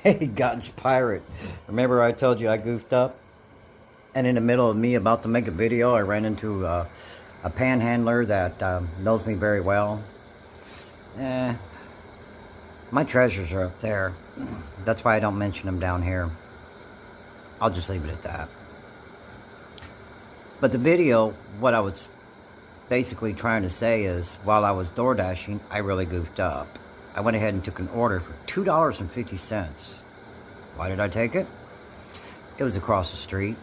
Hey, God's pirate. Remember I told you I goofed up? And in the middle of me about to make a video, I ran into a panhandler that knows me very well. Eh, my treasures are up there. That's why I don't mention them down here. I'll just leave it at that. But the video, what I was basically trying to say is, while I was door dashing, I really goofed up. I went ahead and took an order for $2.50. Why did I take it? It was across the street,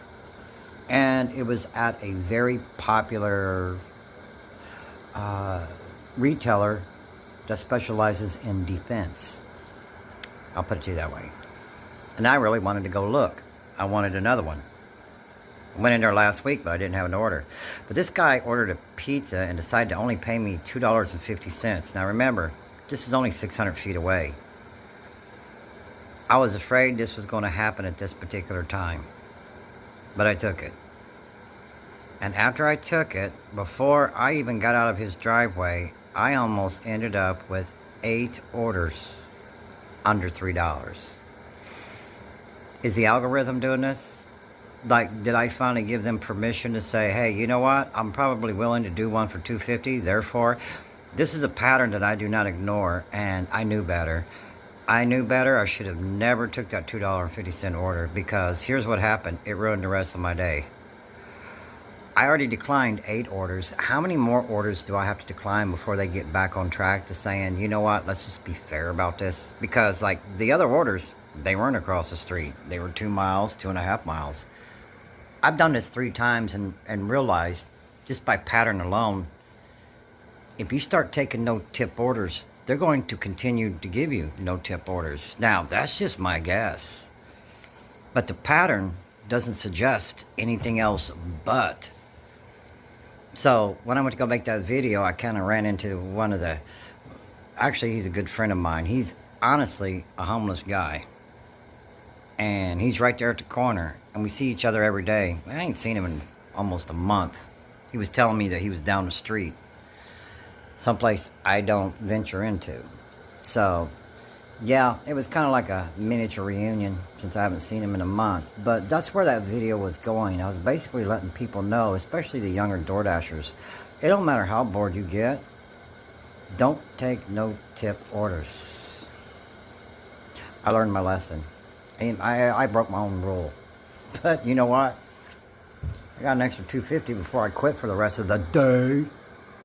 and it was at a very popular retailer that specializes in defense. I'll put it to you that way. And I really wanted to go look. I wanted another one. I went in there last week, but I didn't have an order. But this guy ordered a pizza and decided to only pay me $2.50. Now remember, this is only 600 feet away. I was afraid this was going to happen at this particular time. But I took it. And after I took it, before I even got out of his driveway, I almost ended up with 8 orders under $3. Is the algorithm doing this? Like, did I finally give them permission to say, hey, you know what? I'm probably willing to do one for $2.50. Therefore, this is a pattern that I do not ignore, and I knew better. I knew better. I should have never took that $2.50 order, because here's what happened. It ruined the rest of my day. I already declined 8 orders. How many more orders do I have to decline before they get back on track to saying, you know what, let's just be fair about this? Because, like, the other orders, they weren't across the street. They were 2 miles, 2.5 miles. I've done this 3 times and realized, just by pattern alone, if you start taking no-tip orders, they're going to continue to give you no-tip orders. Now, that's just my guess. But the pattern doesn't suggest anything else but. So, when I went to go make that video, I kind of ran into one of the... Actually, he's a good friend of mine. He's honestly a homeless guy. And he's right there at the corner. And we see each other every day. I ain't seen him in almost a month. He was telling me that he was down the street, someplace I don't venture into. So, yeah, it was kind of like a miniature reunion since I haven't seen him in a month. But that's where that video was going. I was basically letting people know, especially the younger DoorDashers, it don't matter how bored you get, don't take no-tip orders. I learned my lesson. I broke my own rule. But you know what? I got an extra $2.50 before I quit for the rest of the day.